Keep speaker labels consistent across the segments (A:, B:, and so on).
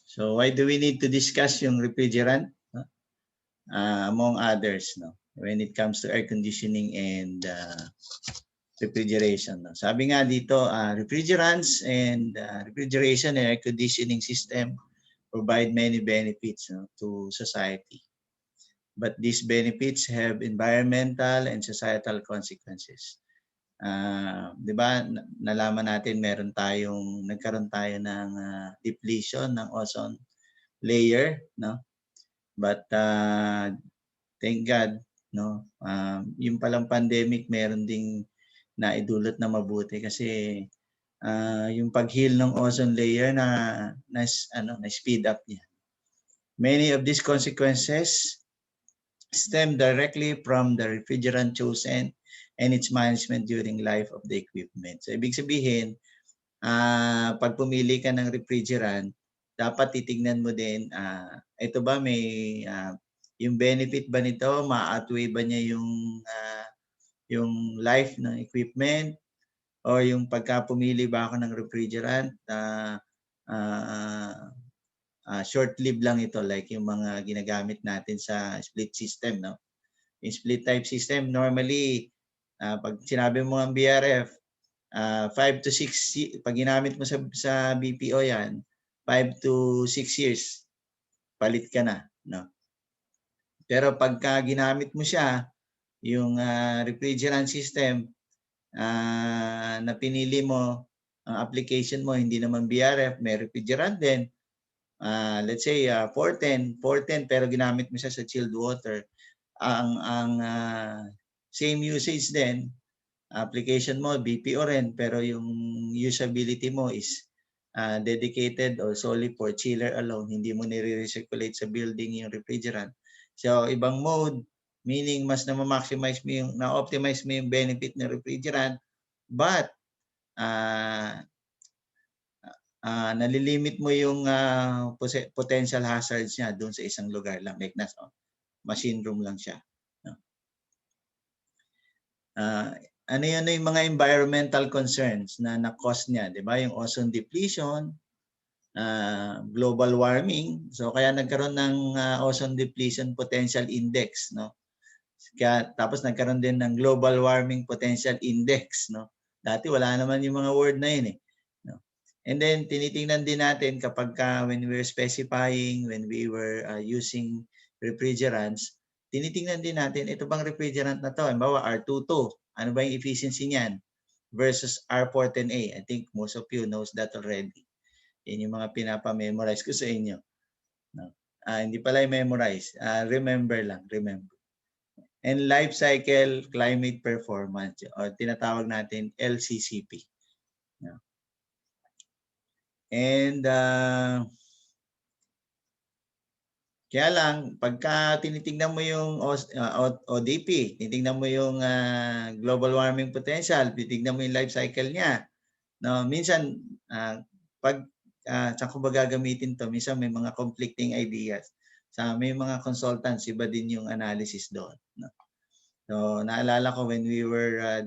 A: So why do we need to discuss yung refrigerant? Among others, no? When it comes to air conditioning and refrigeration. No? Sabi nga dito, refrigerants and refrigeration and air conditioning system provide many benefits, no, to society. But these benefits have environmental and societal consequences. Di ba, nalaman natin nagkaroon tayo ng depletion ng ozone layer, no? But thank God, no? Yung palang pandemic meron ding naidulot na mabuti kasi yung pag-heal ng ozone layer na speed up niya. Many of these consequences stem directly from the refrigerant chosen and its management during life of the equipment. So ibig sabihin, pag pumili ka ng refrigerant, dapat titignan mo din, ito ba yung benefit ba nito, ma-outweigh ba niya yung life ng equipment, o yung pagka pumili ba ako ng refrigerant, short-lived lang ito, like yung mga ginagamit natin sa split system, no? Yung split type system, normally, pag sinabi mo ang BRF, 5 to 6, pag ginamit mo sa BPO yan, 5 to 6 years, palit ka na, no? Pero pagka ginamit mo siya, yung refrigerant system na pinili mo, ang application mo, hindi naman BRF, may refrigerant din, let's say 410 pero ginamit mo siya sa chilled water, ang same usage din, application mo BPO rin, pero yung usability mo is dedicated or solely for chiller alone, hindi mo nire-recirculate sa building yung refrigerant. So ibang mode, meaning mas na-maximize mo yung, na-optimize mo yung benefit ng refrigerant, but nalilimit mo yung potential hazards niya doon sa isang lugar lang, like machine room lang siya. No? Ano yun yung mga environmental concerns na na-cause niya, di ba? Yung ozone depletion, global warming. So kaya nagkaroon ng ozone depletion potential index, no? Kaya, tapos nagkaroon din ng global warming potential index, no? Dati wala naman yung mga word na yun eh. No? And then tinitingnan din natin kapag when we were specifying, when we were using refrigerants, tinitingnan din natin, ito bang refrigerant na to? Halimbawa R22, ano ba yung efficiency niyan versus R410A? I think most of you knows that already. Yan yung mga pinapa-memorize ko sa inyo. No? Hindi pala i-memorize. Remember lang, remember. And life cycle climate performance, o tinatawag natin LCCP. No? And kaya lang, pagka tinitingnan mo yung ODP, tinitingnan mo yung global warming potential, tinitingnan mo yung life cycle niya. No, minsan, pag saan ko ba gagamitin to, minsan may mga conflicting ideas. May mga consultants, iba din yung analysis doon. No? So, naalala ko when we were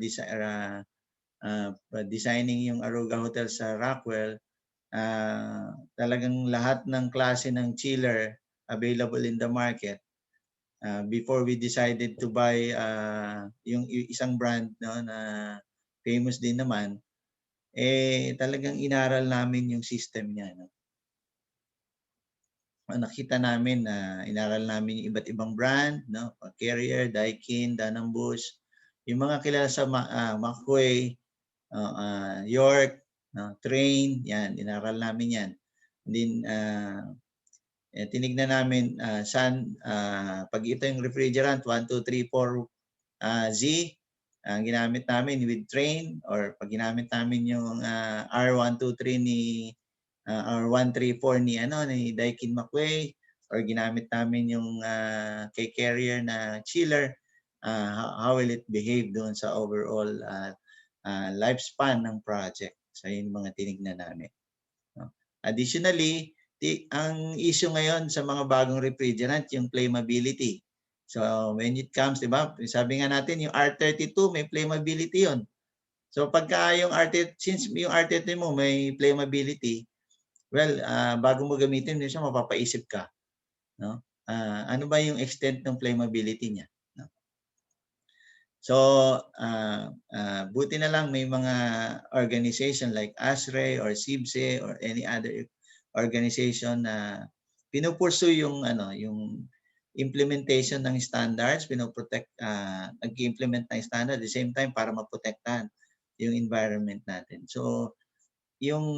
A: designing yung Aruga Hotel sa Rockwell, talagang lahat ng klase ng chiller available in the market. Before we decided to buy yung isang brand, no, na famous din naman, talagang inaral namin yung system niya. No? Nakita namin na inaral namin yung iba't ibang brand, no? Carrier, Daikin, Dun & Bush, yung mga kilala sa McQuay, York, no? Train, yan, inaral namin yan. And then, tinignan namin pag ito yung refrigerant 1, 2, 3, 4 Z, ang ginamit namin with Train, or pag ginamit namin yung R123 R134 ni Daikin McQuay, or ginamit namin yung kay Carrier na chiller, how will it behave doon sa overall lifespan ng project. So yun mga tinignan namin. No? Additionally, ang issue ngayon sa mga bagong refrigerant, yung flammability. So when it comes, di ba, sabi nga natin, yung R32 may flammability yun. So pagka yung since yung R32 mo may flammability, Well, bago mo gamitin, minsan mapapaisip ka, no? Ano ba yung extent ng flammability niya, no? So, buti na lang may mga organization like ASRE or CIBSE or any other organization na pinupursue yung yung implementation ng standards, nag-implement ng standard at the same time para maprotektahan yung environment natin. So, yung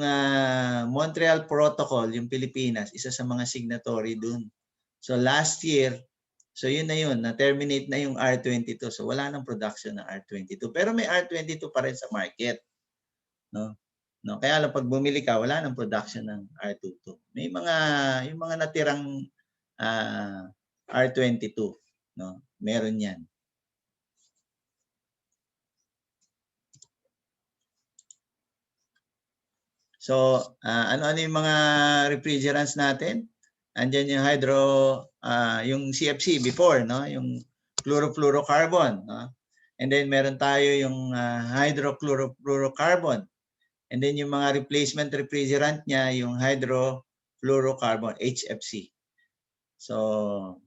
A: Montreal Protocol, yung Pilipinas, isa sa mga signatory dun. So last year, so yun na yun, na-terminate na yung R22. So wala nang production ng R22. Pero may R22 pa rin sa market. No? No, kaya lang pag bumili ka, wala nang production ng R22. May yung mga natirang R22, no? Meron 'yan. So, ano-ano yung mga refrigerants natin? Andiyan yung yung CFC before, no? Yung chlorofluorocarbon, no? And then meron tayo yung hydrochlorofluorocarbon. And then yung mga replacement refrigerant niya, yung hydrofluorocarbon, HFC. So,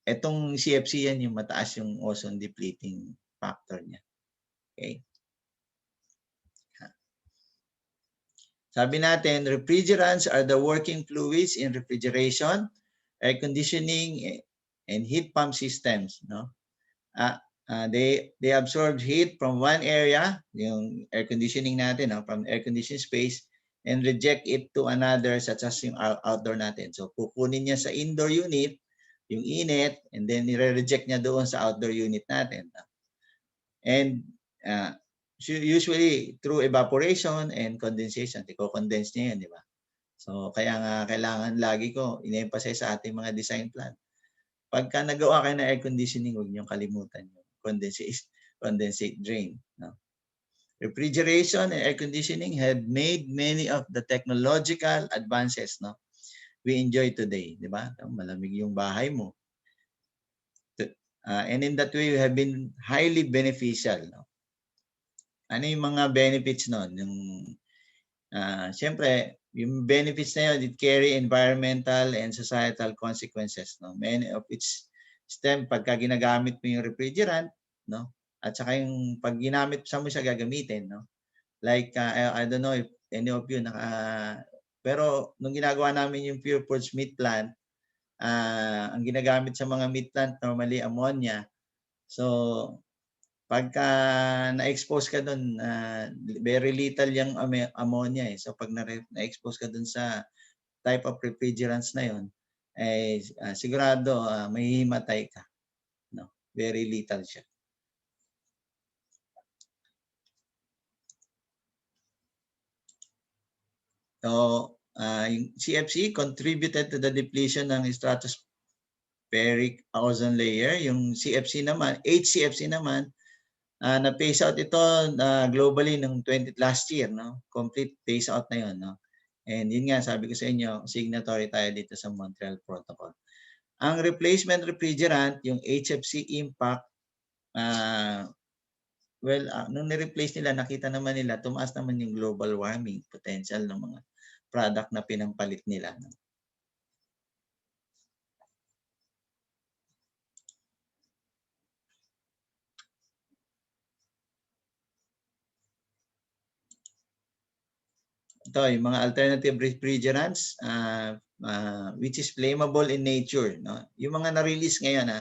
A: etong CFC yan, yung mataas yung ozone depleting factor niya. Okay? Sabi natin, refrigerants are the working fluids in refrigeration, air conditioning, and heat pump systems. No? They absorb heat from one area, yung air conditioning natin, no? From air conditioning space, and reject it to another, such as yung outdoor natin. So kukunin niya sa indoor unit, yung init, and then nire-reject niya doon sa outdoor unit natin. No? And usually through evaporation and condensation, i-condense niya yan, di ba? So kaya nga kailangan lagi ko in-emphasize sa ating mga design plan. Pagka nagawa kayo ng air conditioning, huwag niyong kalimutan yung condensate drain. No? Refrigeration and air conditioning have made many of the technological advances, no, we enjoy today, di ba? Malamig yung bahay mo. And in that way, we have been highly beneficial. No? Ano yung mga benefits nun? Yung, siyempre, yung benefits na yun, it carry environmental and societal consequences. No? Many of its stem pagka ginagamit mo yung refrigerant, no? At saka yung pag ginamit sa mo siya gagamitin, no? Like, I don't know if any of you pero nung ginagawa namin yung Pure Foods meat plant, ang ginagamit sa mga meat plant normally ammonia. So, pagka na-expose ka doon, very little yung ammonia. So pag na-expose ka doon sa type of refrigerants na yon, sigurado may himatay ka. No? Very little siya. So, yung CFC contributed to the depletion ng stratospheric ozone layer. Yung CFC naman, HCFC naman, na-phase out ito globally ng last year, no? Complete phase out na 'yon, no? And yun nga, sabi ko sa inyo, signatory tayo dito sa Montreal Protocol. Ang replacement refrigerant, yung HFC impact, nung ni-replace nila, nakita naman nila, tumaas naman yung global warming potential ng mga product na pinampalit nila. No? Ito, yung mga alternative refrigerants, which is flammable in nature. No? Yung mga na-release ngayon,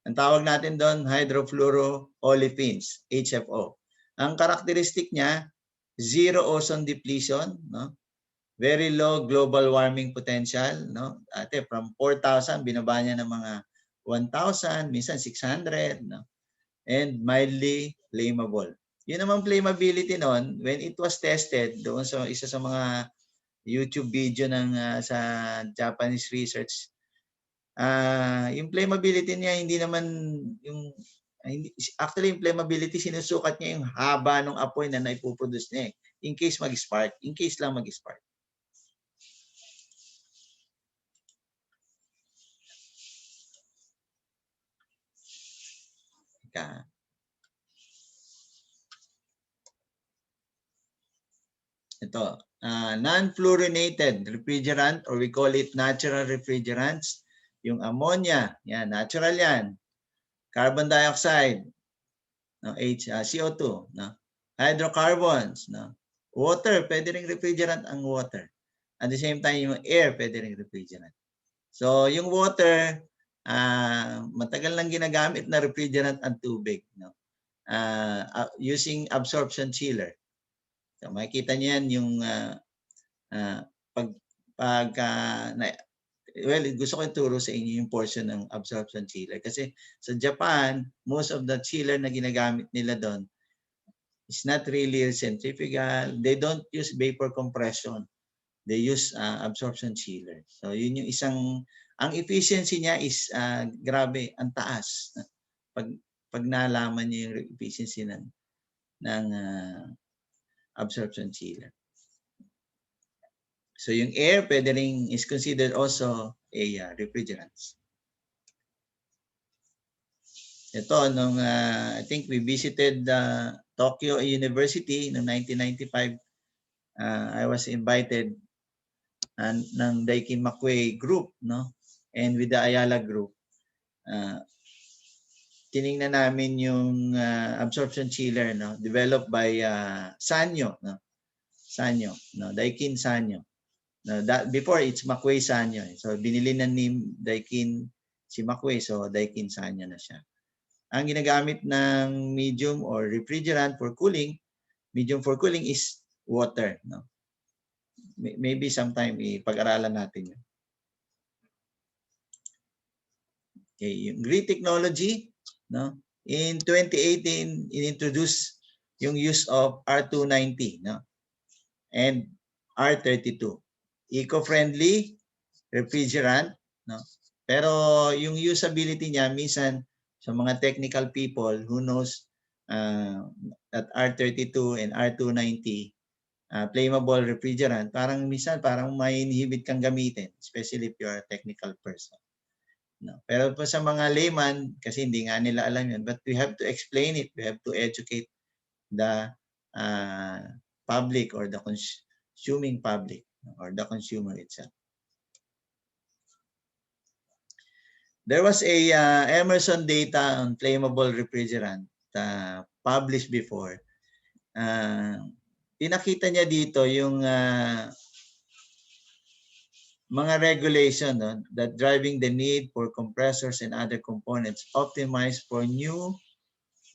A: ang tawag natin doon, hydrofluoroolefins, HFO. Ang karakteristik niya, zero ozone depletion, no? Very low global warming potential, no? Ate, from 4,000, binaba niya ng mga 1,000, minsan 600, no? And mildly flammable. Yun naman flammability noon, when it was tested doon sa isa sa mga YouTube video ng sa Japanese research, yung flammability niya hindi naman yung actually yung flammability sinusukat niya yung haba ng apoy na naipoproduce niya in case mag-spark, in case lang mag-spark. Ka. Ito, non-fluorinated refrigerant, or we call it natural refrigerants. Yung ammonia, yan, natural yan. Carbon dioxide, no, CO2, no? Hydrocarbons, no? Water, pwede ring refrigerant ang water. At the same time, yung air, pwede ring refrigerant. So, yung water, matagal lang ginagamit na refrigerant ang tubig, no? Using absorption chiller. So, makikita niyo yan yung well, gusto ko ituro sa inyo yung portion ng absorption chiller. Kasi sa Japan, most of the chiller na ginagamit nila doon is not really centrifugal. They don't use vapor compression. They use absorption chiller. So yun yung ang efficiency niya is grabe, ang taas. Pag nalaman niyo yung efficiency ng absorption chiller. So yung air pwede ring is considered also a refrigerant. Ito, I think we visited Tokyo University noong 1995. I was invited ng Daikin Makwei group, no? And with the Ayala group. Tiningnan namin yung absorption chiller, no? Developed by Sanyo, no? Sanyo, no? Daikin Sanyo. No, before it's Makwei Sanyo. So binili na ni Daikin si Makwei, so Daikin Sanyo na siya. Ang ginagamit ng medium or refrigerant for cooling, medium for cooling is water, no? Maybe sometime ipag-aralan natin yun. Okay, yung green technology, no? In 2018, inintroduce yung use of R290, no? And R32. Eco-friendly refrigerant, no? Pero yung usability niya minsan sa mga technical people who knows that R32 and R290 flammable refrigerant, minsan may inhibit kang gamitin, especially if you are a technical person. No. Pero po sa mga layman, kasi hindi nga nila alam yun, but we have to explain it. We have to educate the public or the consuming public or the consumer itself. There was a Emerson data on flammable refrigerant published before. Pinakita niya dito yung mga regulation, no, that driving the need for compressors and other components optimized for new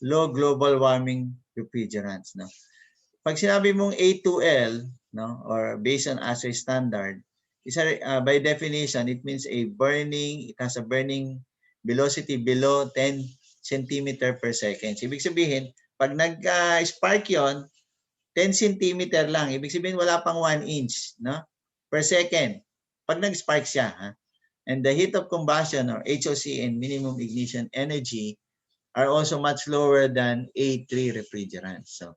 A: low global warming refrigerants. No? Pag sinabi mong A2L, no, or based on ASHRAE standard, by definition, it means it has a burning velocity below 10 centimeter per second. Ibig sabihin, pag nag-spark yon, 10 centimeter lang. Ibig sabihin, wala pang 1 inch, no, per second. Pag nag-spark siya. Ha? And the heat of combustion, or HOC, and minimum ignition energy are also much lower than A3 refrigerants. So,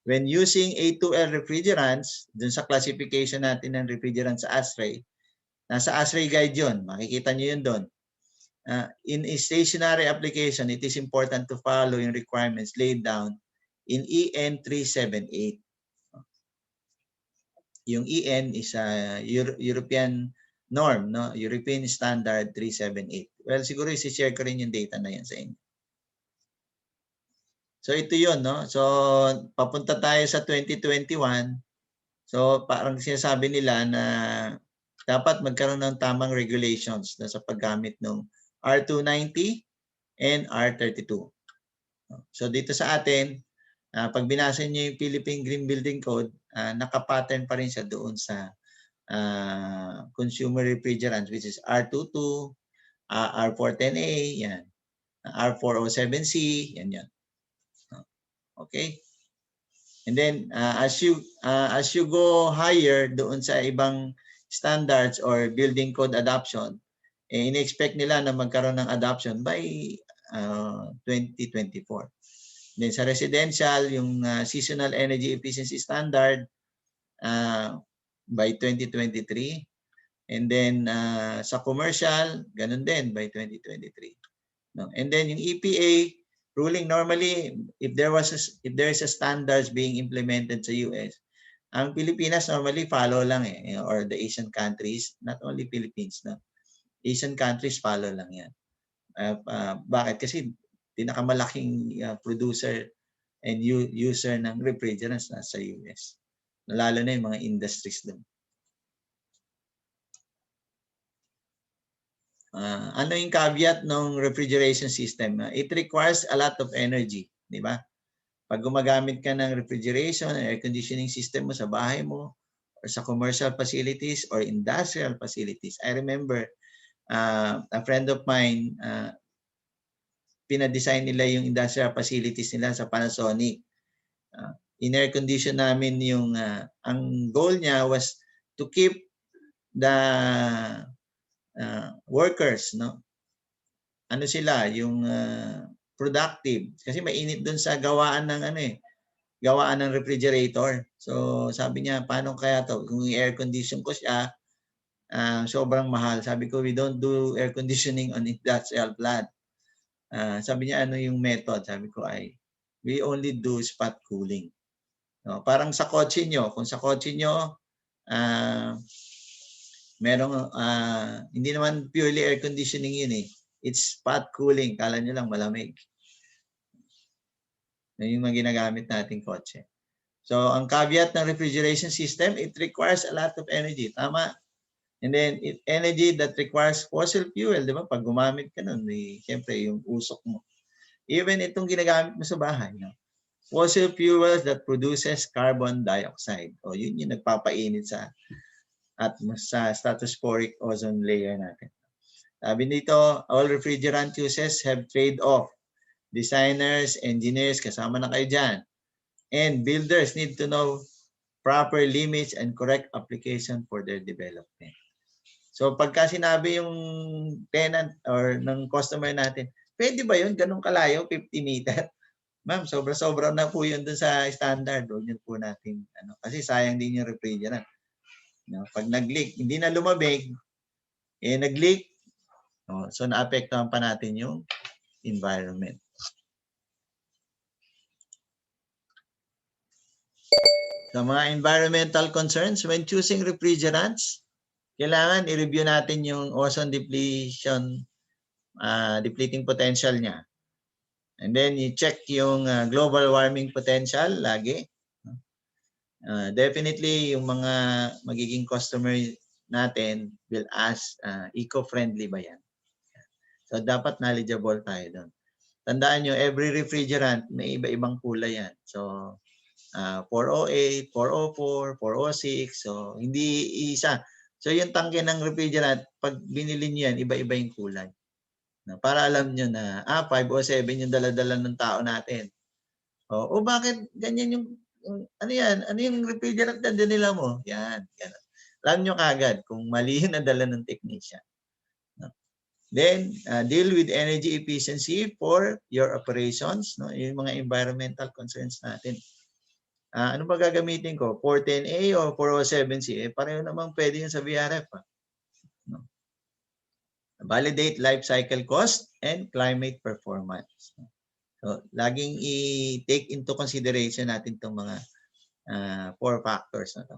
A: when using A2L refrigerants, dun sa classification natin ng refrigerant sa ASHRAE, nasa ASHRAE guide yun. Makikita nyo yun doon. In a stationary application, it is important to follow yung requirements laid down in EN 378. Yung EN is a European norm, no? European Standard 378. Well, siguro isi-share ko rin yung data na yan sa inyo. So ito yun, no? So papunta tayo sa 2021. So parang sinasabi nila na dapat magkaroon ng tamang regulations na sa paggamit ng R290 and R32. So dito sa atin, pag binasa niyo yung Philippine Green Building Code, naka-pattern pa rin siya doon sa consumer refrigerants, which is R22, R410A, yan, R407C, yan. Okay? And then as you go higher doon sa ibang standards or building code adoption, in-expect nila na magkaroon ng adoption by 2024. Then sa residential, yung seasonal energy efficiency standard by 2023. And then sa commercial, ganun din by 2023. No? And then yung EPA ruling, normally if there is a standards being implemented sa US, Ang Pilipinas normally follow lang or the Asian countries, not only Philippines, no? Asian countries follow lang yan. Bakit? Kasi pinakamalaking producer and user ng refrigerants sa US. Lalo na yung mga industries doon. Ano yung caveat ng refrigeration system? It requires a lot of energy, di ba? Pag gumagamit ka ng refrigeration, air conditioning system mo sa bahay mo, or sa commercial facilities or industrial facilities. I remember a friend of mine, pinadesign nila yung industrial facilities nila sa Panasonic. In-air condition namin yung, ang goal niya was to keep the workers, no? Ano sila, yung productive. Kasi mainit dun sa gawaan ng gawaan ng refrigerator. So sabi niya, paano kaya to? Kung i-air condition ko siya, sobrang mahal. Sabi ko, we don't do air conditioning on industrial plant. Sabi niya, ano yung method? Sabi ko ay, we only do spot cooling. No, parang sa kotse nyo, kung sa kotse nyo, merong, hindi naman purely air conditioning yun eh. It's spot cooling. Kala nyo lang malamig. Yun yung mga ginagamit nating kotse. So, ang caveat ng refrigeration system, it requires a lot of energy. Tama. And then, energy that requires fossil fuel, di ba? Pag gumamit ka nun, siyempre, yung usok mo. Even itong ginagamit mo sa bahay, no? Fossil fuels that produces carbon dioxide. O, yun yung nagpapainit sa stratospheric ozone layer natin. Sabi dito, all refrigerant uses have trade-off. Designers, engineers, kasama na kayo dyan. And builders need to know proper limits and correct application for their development. So pagka sinabi yung tenant or ng customer natin, pwede ba yun? Ganun kalayo, 50 meter? Ma'am, sobra-sobra na po yun dun sa standard. Huwag yun po natin, kasi sayang din yung refrigerant. No? Pag nag-leak, hindi na lumabig, nag-leak, so naapektuhan pa natin yung environment. So mga environmental concerns, when choosing refrigerants, kailangan i-review natin yung ozone depletion, depleting potential niya. And then you check yung global warming potential lagi. Definitely yung mga magiging customer natin will ask, eco-friendly ba yan? So dapat knowledgeable tayo doon. Tandaan nyo, every refrigerant may iba-ibang kulay yan. So 408, 404, 406. So hindi isa. So yung tangke ng refrigerant, pag binili nyo yan, iba-iba yung kulay. Para alam nyo na, 507 yung dala-dala ng tao natin. O bakit ganyan yung, ano yan? Ano yung refrigerant na dinila mo? Yan. Alam nyo kagad kung mali yung nadala ng technician. Then, deal with energy efficiency for your operations. No? Yung mga environmental concerns natin. Ano ba gagamitin ko? 410A o 407C? Pareho naman pwede yun sa VRF. No? Validate life cycle cost and climate performance. So, laging i-take into consideration natin itong mga 4 factors na to.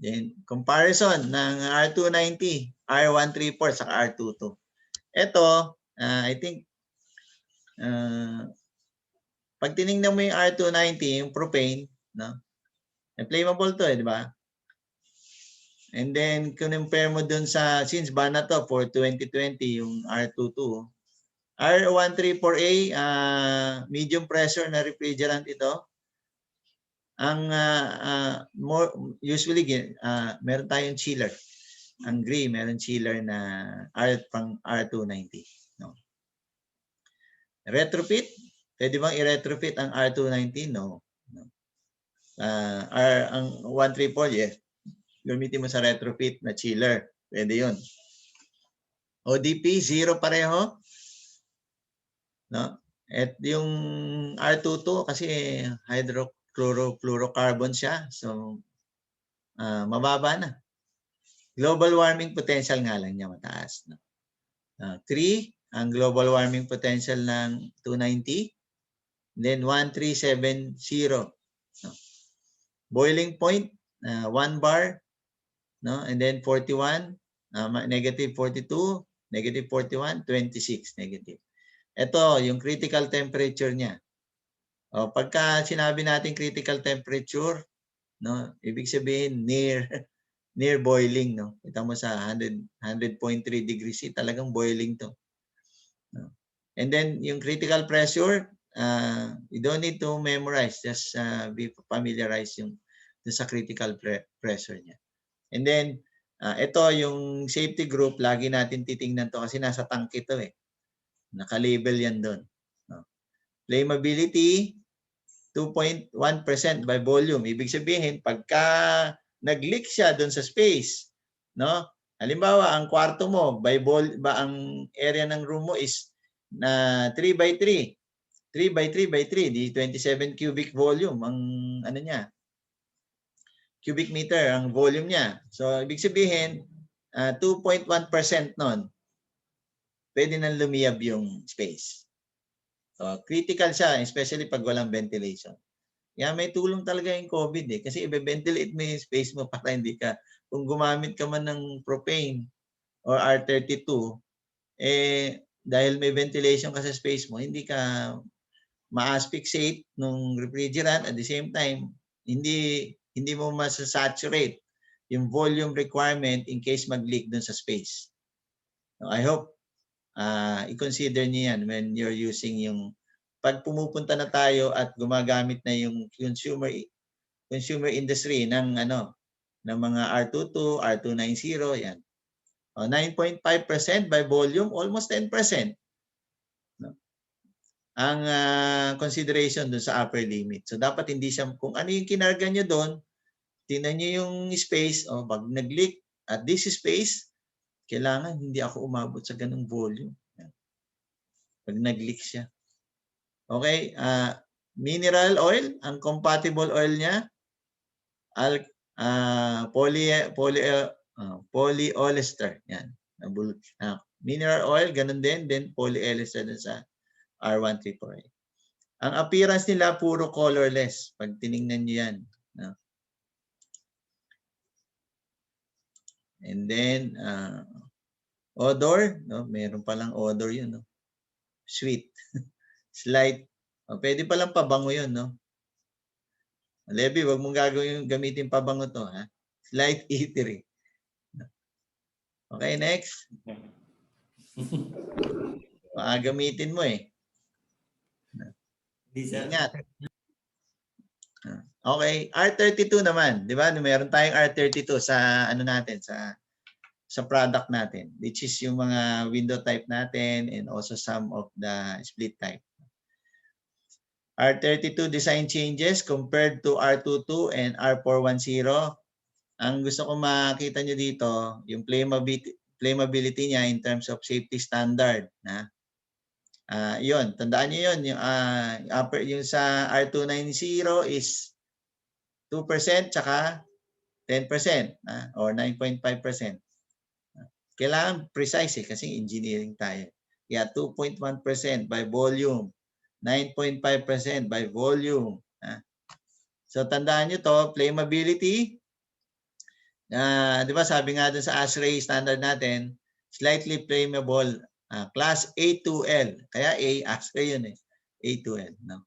A: Then, comparison ng R290, R134 sa R22. Ito, I think, pag tinignan mo yung R290, yung propane, no? Flammable to di ba? And then, compare mo dun sa, since ban na to for 2020, yung R22, R134A, medium pressure na refrigerant ito. Ang usually, meron tayong chiller. Ang gray, meron chiller na pang R290. No? Retrofit? Pwede bang i-retrofit ang R290? No. Ang 134, yes. Gamitin mo sa retrofit na chiller. Pwede yun. ODP, 0 pareho. No? At yung R22 kasi hydrochlorofluorocarbon siya. So, mababa na. Global warming potential nga lang niya mataas. No? 3, ang global warming potential ng 290. Then 1370 No? Boiling point, 1 bar, no? And then 41, negative 42, negative 41, 26 negative. Ito, yung critical temperature niya. O, pagka sinabi natin critical temperature, no, ibig sabihin near boiling, no. Kita mo sa 100.3 degrees C, talagang boiling to. No? And then yung critical pressure, you don't need to memorize, just be familiarized yung sa critical pressure niya. And then ito yung safety group, lagi natin titingnan to kasi nasa tank ito eh. Naka-label yan doon. No? Flammability 2.1% by volume. Ibig sabihin, pagka nag-leak siya doon sa space, no? Halimbawa, ang kwarto mo, ang area ng room mo is na 3 by 3. 3 by 3 by 3, di 27 cubic volume ang ano niya. Cubic meter ang volume niya. So, ibig sabihin, 2.1% nun, pwede nang lumiyab yung space. So, critical siya, especially pag walang ventilation. Kaya may tulong talaga yung COVID eh. Kasi i-ventilate mo yung space mo para hindi ka, kung gumamit ka man ng propane or R32, eh, dahil may ventilation ka sa space mo, hindi ka ma-asphyxiate nung refrigerant. At the same time, hindi mo masasaturate yung volume requirement in case mag-leak dun sa space. So I hope i-consider niyo yan when you're using yung, pag pumupunta na tayo at gumagamit na yung consumer industry ng ng mga R22, R290, yan. 9.5% by volume, almost 10%. No? Ang consideration dun sa upper limit. So dapat hindi siya, kung ano yung kinarga nyo doon, tingnan nyo yung space, pag nag-leak at this space, kailangan hindi ako umabot sa ganung volume. Pag nag-leak siya. Okay, mineral oil, ang compatible oil niya, polyester. Yan. Mineral oil, ganun din, then polyester din sa R134A. Ang appearance nila, puro colorless. Pag tinignan nyo yan. No? And then, odor, no? Meron palang odor yun. No? Sweet. Slight. Pwede palang pabango yun, no? Levi, wag mong gamitin pabango to, ha? Slight eatery. Okay, next. Gamitin mo eh. Ingat. Okay, R32 naman, 'di ba? Meron tayong R32 sa ano natin, sa product natin, which is yung mga window type natin and also some of the split type. R32 design changes compared to R22 and R410. Ang gusto ko makita nyo dito, yung flammability niya in terms of safety standard. Yun, tandaan nyo yun. Yung sa R290 is 2% tsaka 10% or 9.5%. Kailangan precise kasi engineering tayo. Kaya 2.1% by volume, 9.5% by volume. So tandaan nyo to, flammability. Di ba sabi nga dun sa ASHRAE standard natin, slightly flammable, class A2L. Kaya ASHRAE yun eh, A2L. No?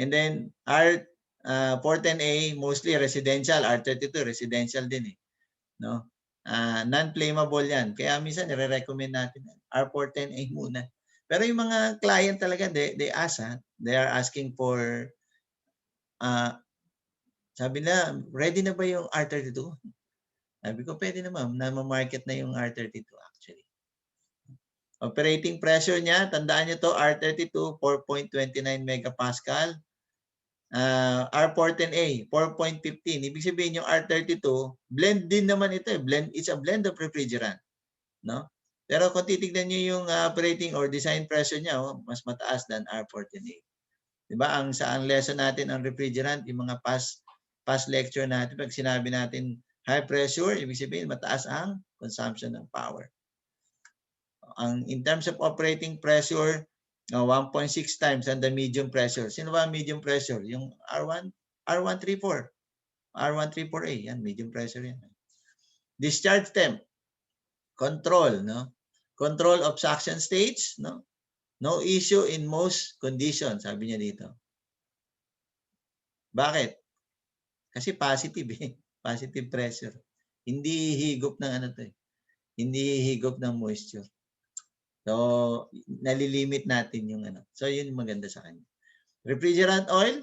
A: And then R410A, mostly residential, R32 residential din eh. No? Non-flammable yan. Kaya minsan nire-recommend natin R410A muna. Pero yung mga client talaga, they ask, they are asking for, sabi na, ready na ba yung R32? Sabi ko, pwede naman, na-market na yung R32 actually. Operating pressure niya, tandaan nyo to, R32, 4.29 megapascal. R410A, 4.15. Ibig sabihin yung R32, blend din naman ito. It's a blend of refrigerant. No? Pero kung titignan nyo yung operating or design pressure niya, mas mataas than R410A. Diba? Ang lesson natin ang refrigerant, yung mga past lecture natin, pag sinabi natin high pressure, ibig sabihin mataas ang consumption ng power. In terms of operating pressure, 1.6 times on the medium pressure. Sino ba medium pressure? Yung R1? R134. R134A, yan, medium pressure yan. Discharge temp, control, no? Control of suction stage, no? No issue in most conditions, sabi niya dito. Bakit? Kasi positive eh. Positive pressure. Hindi higop ng ano to eh. Hindi higop ng moisture. So, nalilimit natin yung ano. So, yun yung maganda sa kanya. Refrigerant oil,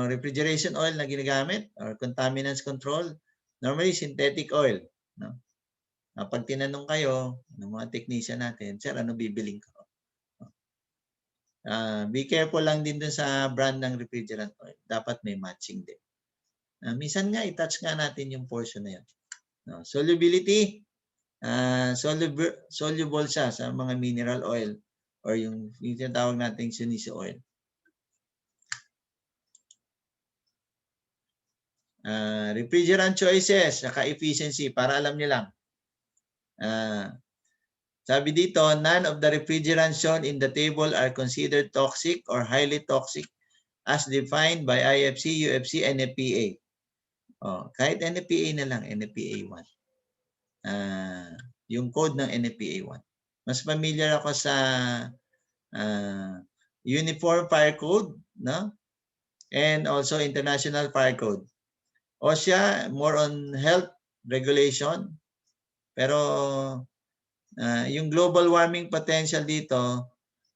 A: refrigeration oil na ginagamit or contaminants control, normally synthetic oil. No? Pag tinanong kayo ng mga technician natin, sir, ano bibiling ko? Be careful lang din dun sa brand ng refrigerant oil. Dapat may matching din. Minsan nga, i-touch nga natin yung portion na yun. No? Solubility, soluble siya sa mga mineral oil or yung tinatawag natin Shinichi oil. Refrigerant choices, saka efficiency, para alam niyo lang. Sabi dito, none of the refrigerants shown in the table are considered toxic or highly toxic as defined by IFC, UFC, NFPA. Kahit NFPA na lang, NFPA 1. Yung code ng NFPA 1. Mas familiar ako sa Uniform Fire Code, no? And also International Fire Code. OSHA, more on health regulation. Pero yung global warming potential dito,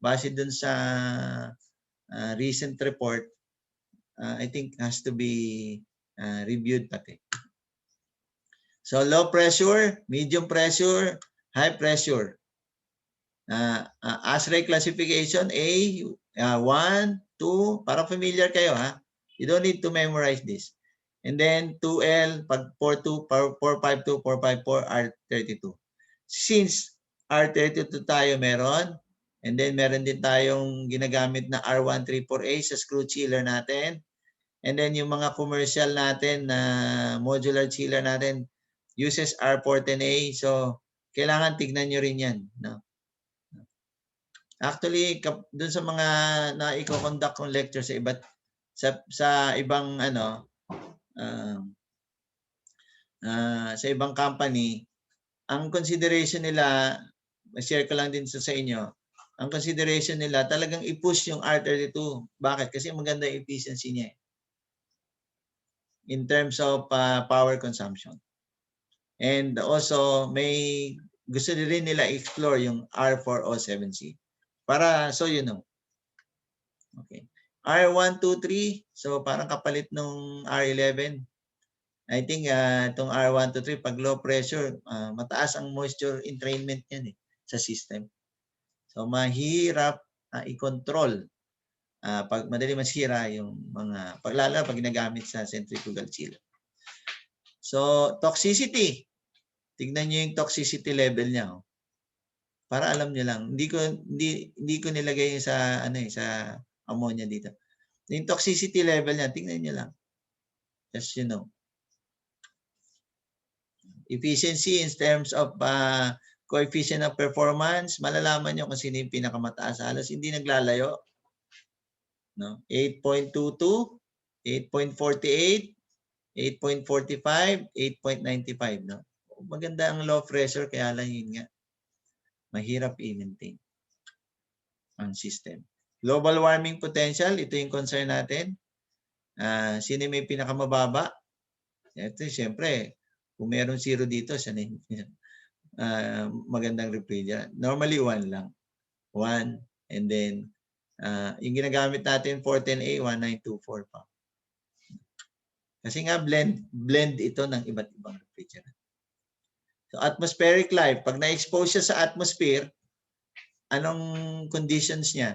A: base dun sa recent report, I think has to be reviewed pati. So low pressure, medium pressure, high pressure. ASRE classification A, 1, 2, para familiar kayo ha. You don't need to memorize this. And then 2L, pag 42, 452, 454, R32. Since R32 tayo meron, and then meron din tayong ginagamit na R134A sa screw chiller natin. And then yung mga commercial natin na modular chiller natin uses R410A. So, kailangan tignan nyo rin yan. No? Actually, dun sa mga na-conduct kong lecture sa iba't sa ibang ano sa ibang company, ang consideration nila, share ko lang din sa inyo, ang consideration nila talagang i-push yung R32. Bakit? Kasi maganda yung efficiency niya in terms of power consumption. And also, may gusto rin nila explore yung R407C. Para, so you know. Okay. R123, so parang kapalit nung R11. I think itong R123, pag low pressure, mataas ang moisture entrainment yan sa system. So mahirap i-control pag madali masira yung mga, lalo pag ginagamit sa centrifugal chiller. So toxicity, tignan nyo yung toxicity level niya. Para alam niyo lang, hindi ko nilagay sa sa ammonia dito. Yung toxicity level niya, tignan niyo lang. Just you know. Efficiency in terms of coefficient of performance, malalaman nyo kung sino yung pinakamataas. Halos hindi naglalayo. No? 8.22, 8.48, 8.45, 8.95. No? Maganda ang low pressure, kaya lang yun nga. Mahirap i-maintain ang system. Global warming potential, ito yung concern natin. Sino may pinakamababa? Ito, siyempre, kung meron 0 dito, siya na magandang refrigerant. Normally, 1 lang. 1. And then, yung ginagamit natin, 410A, 1924 pa. Kasi nga, blend ito ng iba't ibang refrigerant. So, atmospheric life. Pag na-expose siya sa atmosphere, anong conditions niya?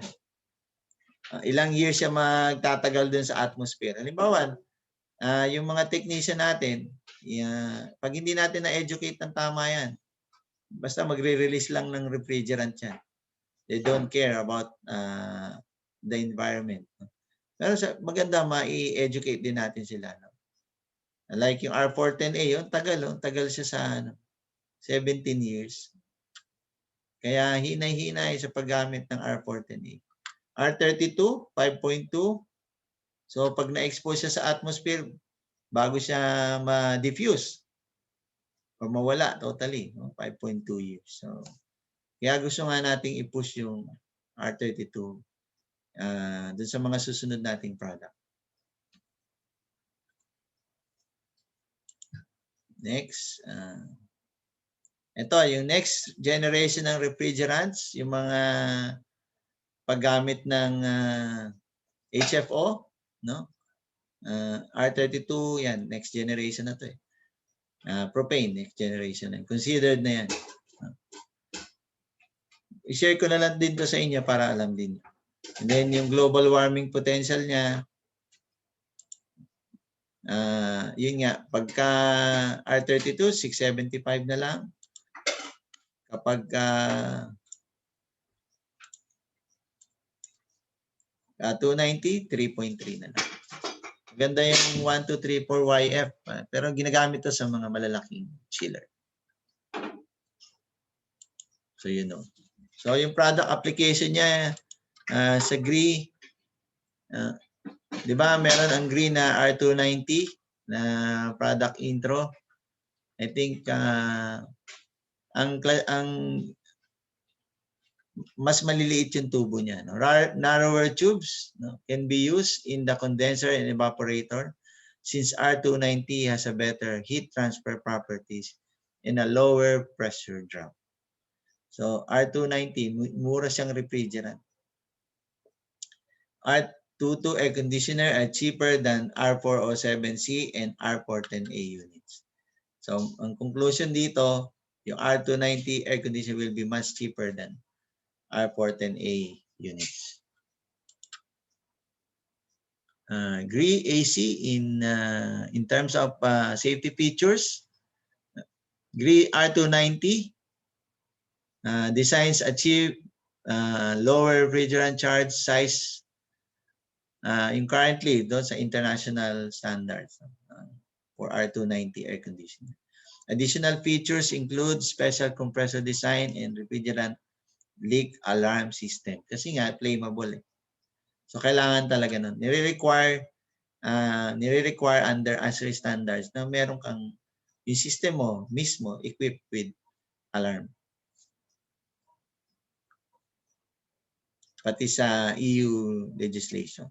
A: Ilang years siya magtatagal dun sa atmosphere. Halimbawa, yung mga technician natin, pag hindi natin na-educate ng tama yan, basta magre-release lang ng refrigerant yan. They don't care about the environment. Pero maganda ma-educate din natin sila. No? Like yung R410A, yung tagal siya sa 17 years. Kaya hinay-hinay sa paggamit ng R410A. R32, 5.2. So pag na-expose siya sa atmosphere, bago siya ma-diffuse or mawala totally, 5.2 years. So kaya gusto nga nating i-push yung R32 dun sa mga susunod nating product. Next. Ito, yung next generation ng refrigerants, yung mga paggamit ng HFO, no? R32, yan, next generation na to eh. Propane, next generation na. Considered na yan. I-share ko na lang din to sa inyo para alam din. And then yung global warming potential niya, yun nga, pagka R32, 675 na lang. Kapag 290, 3.3 na lang. Ganda yung 1, 2, 3, 4 YF. Pero ginagamit to sa mga malalaking chiller. So, you know. So, yung product application niya sa GREE, di ba meron ang GREE na R290 na product intro. I think ang mas maliliit yung tubo niya. No? Narrower tubes, no, can be used in the condenser and evaporator since R290 has a better heat transfer properties and a lower pressure drop. So R290, mura siyang refrigerant. R22 air conditioner are cheaper than R407C and R410A units. So ang conclusion dito, yung R290 air conditioner will be much cheaper than R410A units. GREE AC in terms of safety features, GREE R290 designs achieve lower refrigerant charge size yung currently doon sa international standards for R290 air conditioner. Additional features include special compressor design and refrigerant leak alarm system. Kasi nga, flammable eh. So, kailangan talaga nun. Nire-require under ASHRAE standards na meron kang yung system mo mismo equipped with alarm. Pati sa EU legislation.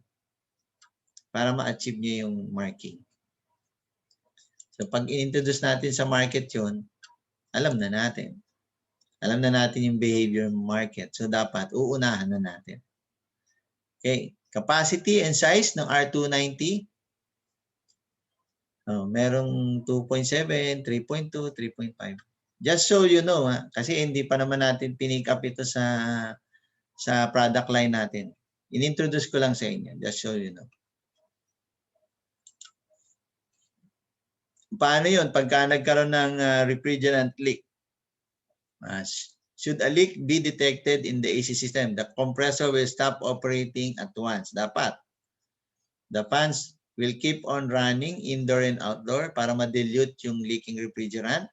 A: Para ma-achieve niya yung marking. So, pag in-introduce natin sa market yun, alam na natin. Alam na natin yung behavior market. So, dapat uunahan na natin. Okay. Capacity and size ng R290. Merong 2.7, 3.2, 3.5. Just so you know, kasi hindi pa naman natin pinick up ito sa product line natin. In-introduce ko lang sa inyo. Just so you know. Paano yun? Pagka nagkaroon ng refrigerant leak. Should a leak be detected in the AC system, the compressor will stop operating at once. Dapat. The fans will keep on running indoor and outdoor para ma-dilute yung leaking refrigerant.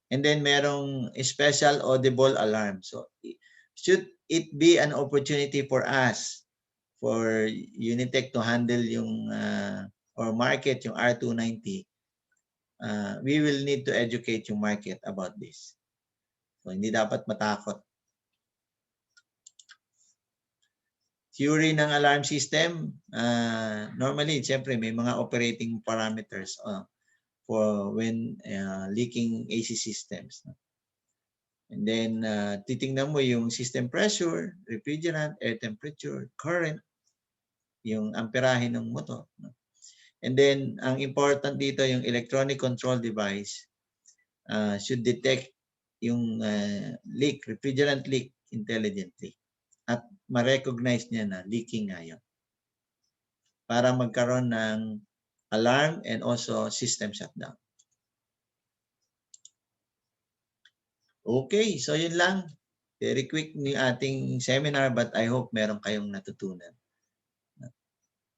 A: And then merong special audible alarm. So, should it be an opportunity for us, for Unitech to handle yung or market yung R290, we will need to educate yung market about this. So, hindi dapat matakot. Theory ng alarm system, normally, siyempre, may mga operating parameters for when leaking AC systems. And then, titingnan mo yung system pressure, refrigerant, air temperature, current, yung amperahe ng motor. And then, ang important dito, yung electronic control device should detect yung leak, refrigerant leak intelligently. At ma-recognize niya na leaking nga yun. Para magkaroon ng alarm and also system shutdown. Okay, so yun lang. Very quick yung ating seminar but I hope meron kayong natutunan.